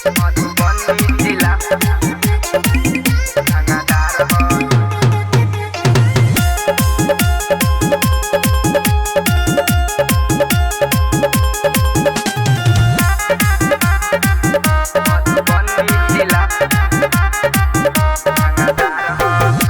मधुबनी जिला रंगदार हो।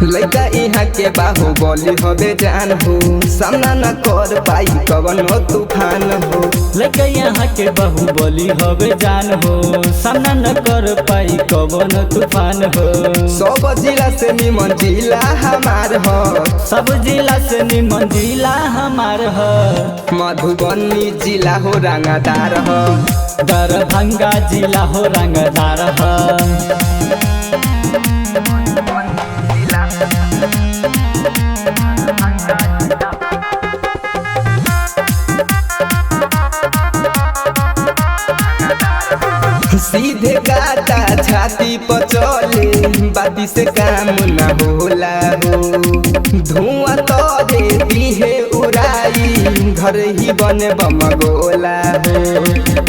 लइका यहाँ के बाहुबली हवे जान हो, सामना न कर पाई कवन तूफान हो। लइका यहाँ के बाहुबली हवे जान हो, सामना न कर पाई कवन तूफान हो। सब जिला से निमन जिला हमार हो, सब जिला से निमन जिला हमार हो। मधुबनी जिला हो रंगदार हो, दरभंगा जिला हो रंगदार हो। सीधे काटा छाती पर चले, बाती से काम न होला हो। धुआं तो देती है उड़ाई, घर ही बने बम गोला हो।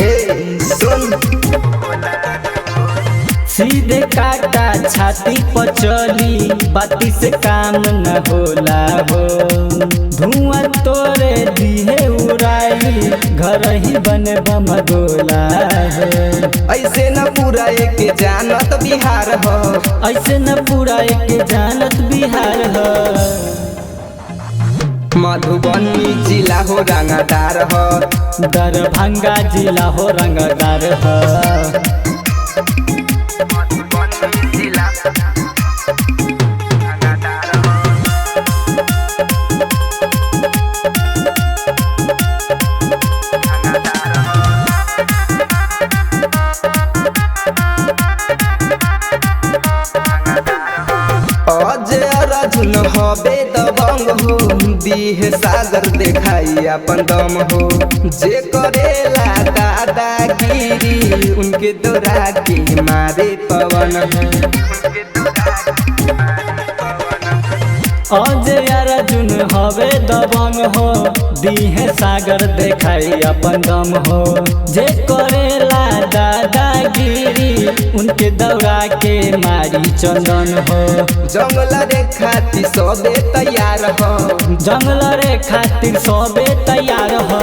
ए सुन, सीधे काटा छाती पर चली, बाती से काम न होला हो। धुआं तोरे दिहे उड़ाई, घर ही बने बम गोला है। ऐसे न पूरा एक जानत बिहार हो, ऐसे न पूरा एक जानत बिहार हो। मधुबनी जिला हो रंगदार हो, दरभंगा जिला हो रंगदार हो। अजय अर्जुन हबे दबंग हो, दीह सागर देखाई अपन दम हो। जे करेला दादागिरी, उनके दोरा के मारे पवन हो। अजय अर्जुन हवे दबंग हो, दीहे सागर देखाई अपन दम हो। जे करेला दादागिरी, उनके दौरा के मारी चंदन हो। जंगल रे खातिर सबे तैयार हो, जंगल रे खातिर सबे तैयार हो।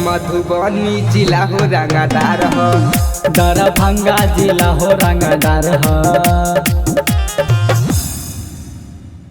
मधुबनी जिला हो रंगदार हो, दरभंगा जिला हो रंगदार हो।